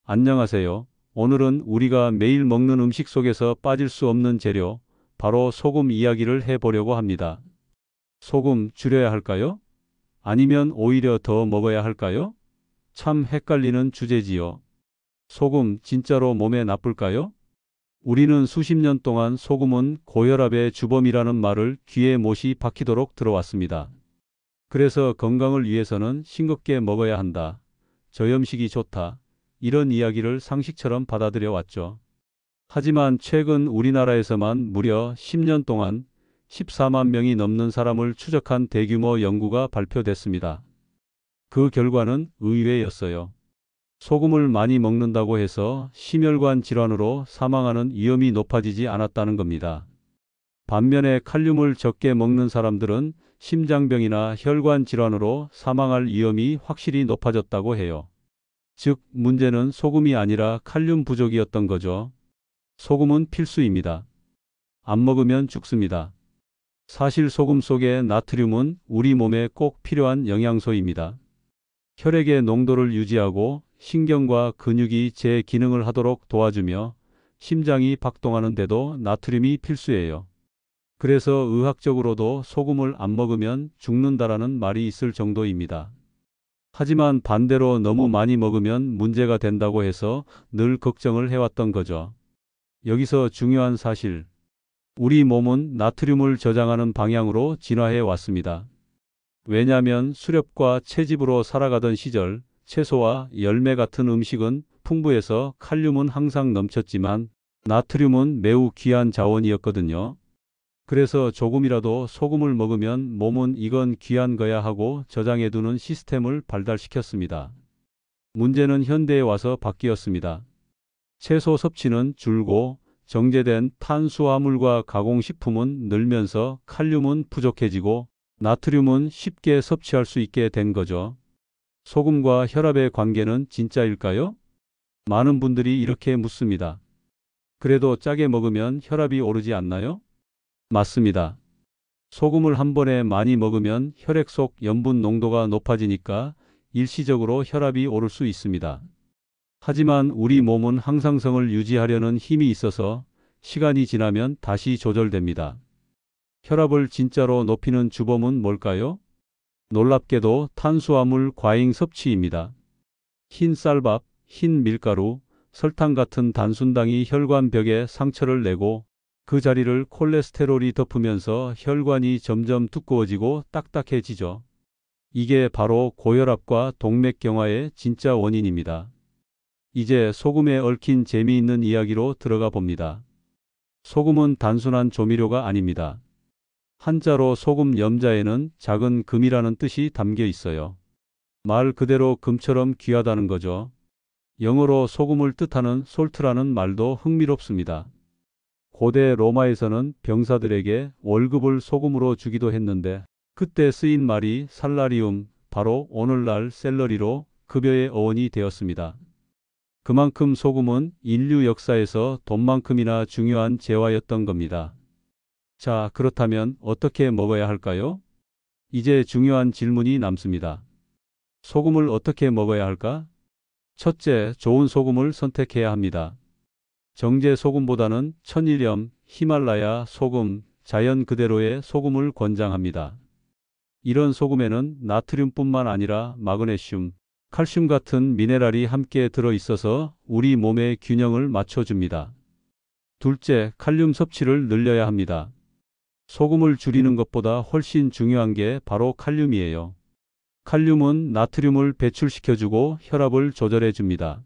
안녕하세요. 오늘은 우리가 매일 먹는 음식 속에서 빠질 수 없는 재료, 바로 소금 이야기를 해보려고 합니다. 소금 줄여야 할까요? 아니면 오히려 더 먹어야 할까요? 참 헷갈리는 주제지요. 소금 진짜로 몸에 나쁠까요? 우리는 수십 년 동안 소금은 고혈압의 주범이라는 말을 귀에 못이 박히도록 들어왔습니다. 그래서 건강을 위해서는 싱겁게 먹어야 한다. 저염식이 좋다. 이런 이야기를 상식처럼 받아들여 왔죠. 하지만 최근 우리나라에서만 무려 10년 동안 14만 명이 넘는 사람을 추적한 대규모 연구가 발표됐습니다. 그 결과는 의외였어요. 소금을 많이 먹는다고 해서 심혈관 질환으로 사망하는 위험이 높아지지 않았다는 겁니다. 반면에 칼륨을 적게 먹는 사람들은 심장병이나 혈관 질환으로 사망할 위험이 확실히 높아졌다고 해요. 즉, 문제는 소금이 아니라 칼륨 부족이었던 거죠. 소금은 필수입니다. 안 먹으면 죽습니다. 사실 소금 속의 나트륨은 우리 몸에 꼭 필요한 영양소입니다. 혈액의 농도를 유지하고 신경과 근육이 제 기능을 하도록 도와주며 심장이 박동하는데도 나트륨이 필수예요. 그래서 의학적으로도 소금을 안 먹으면 죽는다라는 말이 있을 정도입니다. 하지만 반대로 너무 많이 먹으면 문제가 된다고 해서 늘 걱정을 해왔던 거죠. 여기서 중요한 사실, 우리 몸은 나트륨을 저장하는 방향으로 진화해 왔습니다. 왜냐하면 수렵과 채집으로 살아가던 시절 채소와 열매 같은 음식은 풍부해서 칼륨은 항상 넘쳤지만 나트륨은 매우 귀한 자원이었거든요. 그래서 조금이라도 소금을 먹으면 몸은 이건 귀한 거야 하고 저장해두는 시스템을 발달시켰습니다. 문제는 현대에 와서 바뀌었습니다. 채소 섭취는 줄고 정제된 탄수화물과 가공식품은 늘면서 칼륨은 부족해지고 나트륨은 쉽게 섭취할 수 있게 된 거죠. 소금과 혈압의 관계는 진짜일까요? 많은 분들이 이렇게 묻습니다. 그래도 짜게 먹으면 혈압이 오르지 않나요? 맞습니다. 소금을 한 번에 많이 먹으면 혈액 속 염분 농도가 높아지니까 일시적으로 혈압이 오를 수 있습니다. 하지만 우리 몸은 항상성을 유지하려는 힘이 있어서 시간이 지나면 다시 조절됩니다. 혈압을 진짜로 높이는 주범은 뭘까요? 놀랍게도 탄수화물 과잉 섭취입니다. 흰 쌀밥, 흰 밀가루, 설탕 같은 단순당이 혈관벽에 상처를 내고 그 자리를 콜레스테롤이 덮으면서 혈관이 점점 두꺼워지고 딱딱해지죠. 이게 바로 고혈압과 동맥경화의 진짜 원인입니다. 이제 소금에 얽힌 재미있는 이야기로 들어가 봅니다. 소금은 단순한 조미료가 아닙니다. 한자로 소금 염자에는 작은 금이라는 뜻이 담겨 있어요. 말 그대로 금처럼 귀하다는 거죠. 영어로 소금을 뜻하는 솔트라는 말도 흥미롭습니다. 고대 로마에서는 병사들에게 월급을 소금으로 주기도 했는데 그때 쓰인 말이 살라리움, 바로 오늘날 샐러리로 급여의 어원이 되었습니다. 그만큼 소금은 인류 역사에서 돈만큼이나 중요한 재화였던 겁니다. 자, 그렇다면 어떻게 먹어야 할까요? 이제 중요한 질문이 남습니다. 소금을 어떻게 먹어야 할까? 첫째, 좋은 소금을 선택해야 합니다. 정제 소금보다는 천일염, 히말라야 소금, 자연 그대로의 소금을 권장합니다. 이런 소금에는 나트륨뿐만 아니라 마그네슘, 칼슘 같은 미네랄이 함께 들어있어서 우리 몸의 균형을 맞춰줍니다. 둘째, 칼륨 섭취를 늘려야 합니다. 소금을 줄이는 것보다 훨씬 중요한 게 바로 칼륨이에요. 칼륨은 나트륨을 배출시켜주고 혈압을 조절해줍니다.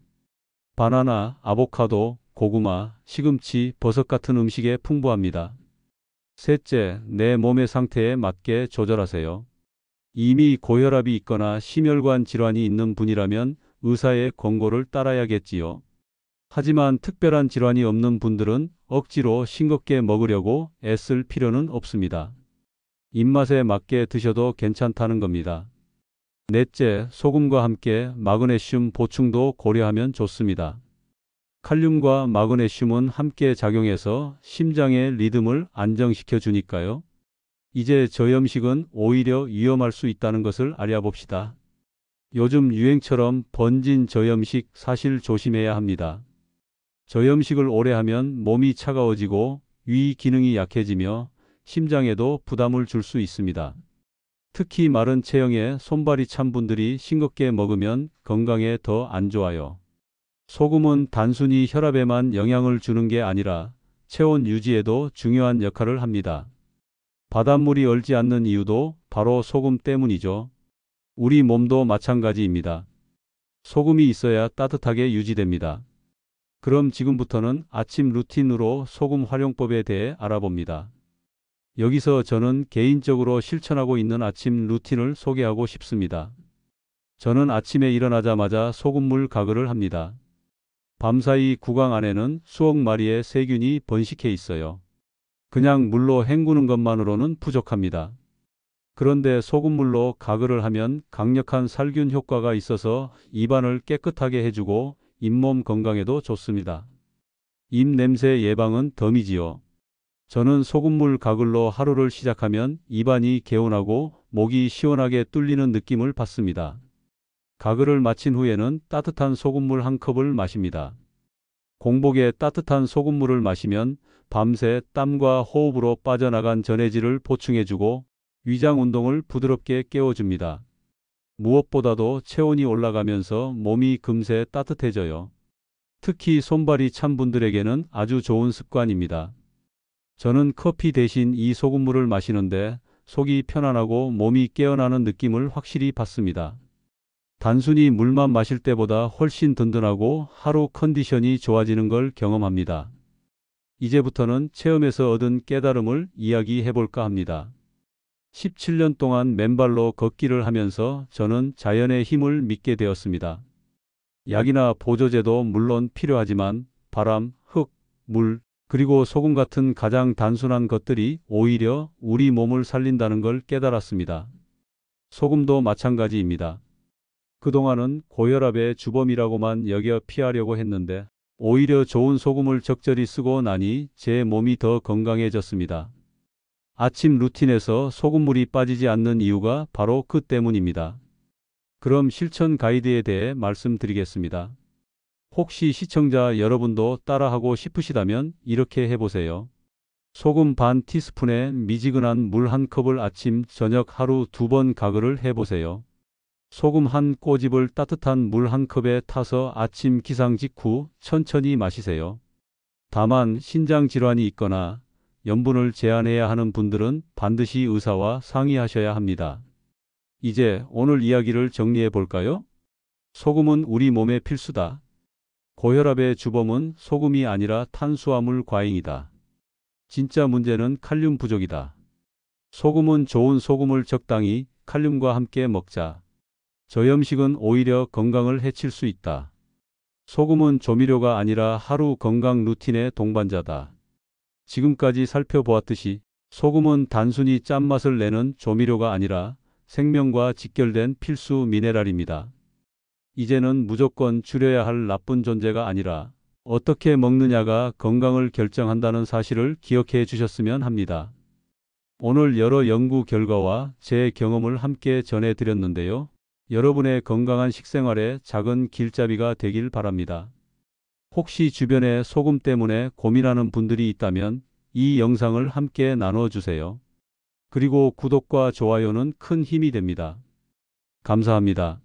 바나나, 아보카도, 고구마, 시금치, 버섯 같은 음식에 풍부합니다. 셋째, 내 몸의 상태에 맞게 조절하세요. 이미 고혈압이 있거나 심혈관 질환이 있는 분이라면 의사의 권고를 따라야겠지요. 하지만 특별한 질환이 없는 분들은 억지로 싱겁게 먹으려고 애쓸 필요는 없습니다. 입맛에 맞게 드셔도 괜찮다는 겁니다. 넷째, 소금과 함께 마그네슘 보충도 고려하면 좋습니다. 칼륨과 마그네슘은 함께 작용해서 심장의 리듬을 안정시켜 주니까요. 이제 저염식은 오히려 위험할 수 있다는 것을 알아봅시다. 요즘 유행처럼 번진 저염식 사실 조심해야 합니다. 저염식을 오래 하면 몸이 차가워지고 위 기능이 약해지며 심장에도 부담을 줄 수 있습니다. 특히 마른 체형에 손발이 찬 분들이 싱겁게 먹으면 건강에 더 안 좋아요. 소금은 단순히 혈압에만 영향을 주는 게 아니라 체온 유지에도 중요한 역할을 합니다. 바닷물이 얼지 않는 이유도 바로 소금 때문이죠. 우리 몸도 마찬가지입니다. 소금이 있어야 따뜻하게 유지됩니다. 그럼 지금부터는 아침 루틴으로 소금 활용법에 대해 알아봅니다. 여기서 저는 개인적으로 실천하고 있는 아침 루틴을 소개하고 싶습니다. 저는 아침에 일어나자마자 소금물 가글을 합니다. 밤사이 구강 안에는 수억 마리의 세균이 번식해 있어요. 그냥 물로 헹구는 것만으로는 부족합니다. 그런데 소금물로 가글을 하면 강력한 살균 효과가 있어서 입안을 깨끗하게 해주고 잇몸 건강에도 좋습니다. 입 냄새 예방은 덤이지요. 저는 소금물 가글로 하루를 시작하면 입안이 개운하고 목이 시원하게 뚫리는 느낌을 받습니다. 가글을 마친 후에는 따뜻한 소금물 한 컵을 마십니다. 공복에 따뜻한 소금물을 마시면 밤새 땀과 호흡으로 빠져나간 전해질을 보충해주고 위장 운동을 부드럽게 깨워줍니다. 무엇보다도 체온이 올라가면서 몸이 금세 따뜻해져요. 특히 손발이 찬 분들에게는 아주 좋은 습관입니다. 저는 커피 대신 이 소금물을 마시는데 속이 편안하고 몸이 깨어나는 느낌을 확실히 받습니다. 단순히 물만 마실 때보다 훨씬 든든하고 하루 컨디션이 좋아지는 걸 경험합니다. 이제부터는 체험에서 얻은 깨달음을 이야기해 볼까 합니다. 17년 동안 맨발로 걷기를 하면서 저는 자연의 힘을 믿게 되었습니다. 약이나 보조제도 물론 필요하지만 바람, 흙, 물, 그리고 소금 같은 가장 단순한 것들이 오히려 우리 몸을 살린다는 걸 깨달았습니다. 소금도 마찬가지입니다. 그동안은 고혈압의 주범이라고만 여겨 피하려고 했는데 오히려 좋은 소금을 적절히 쓰고 나니 제 몸이 더 건강해졌습니다. 아침 루틴에서 소금물이 빠지지 않는 이유가 바로 그 때문입니다. 그럼 실천 가이드에 대해 말씀드리겠습니다. 혹시 시청자 여러분도 따라하고 싶으시다면 이렇게 해보세요. 소금 반 티스푼에 미지근한 물 한 컵을 아침, 저녁 하루 2번 가글을 해보세요. 소금 한 꼬집을 따뜻한 물 한 컵에 타서 아침 기상 직후 천천히 마시세요. 다만 신장 질환이 있거나 염분을 제한해야 하는 분들은 반드시 의사와 상의하셔야 합니다. 이제 오늘 이야기를 정리해 볼까요? 소금은 우리 몸에 필수다. 고혈압의 주범은 소금이 아니라 탄수화물 과잉이다. 진짜 문제는 칼륨 부족이다. 소금은 좋은 소금을 적당히 칼륨과 함께 먹자. 저염식은 오히려 건강을 해칠 수 있다. 소금은 조미료가 아니라 하루 건강 루틴의 동반자다. 지금까지 살펴보았듯이 소금은 단순히 짠맛을 내는 조미료가 아니라 생명과 직결된 필수 미네랄입니다. 이제는 무조건 줄여야 할 나쁜 존재가 아니라 어떻게 먹느냐가 건강을 결정한다는 사실을 기억해 주셨으면 합니다. 오늘 여러 연구 결과와 제 경험을 함께 전해드렸는데요. 여러분의 건강한 식생활에 작은 길잡이가 되길 바랍니다. 혹시 주변에 소금 때문에 고민하는 분들이 있다면 이 영상을 함께 나눠주세요. 그리고 구독과 좋아요는 큰 힘이 됩니다. 감사합니다.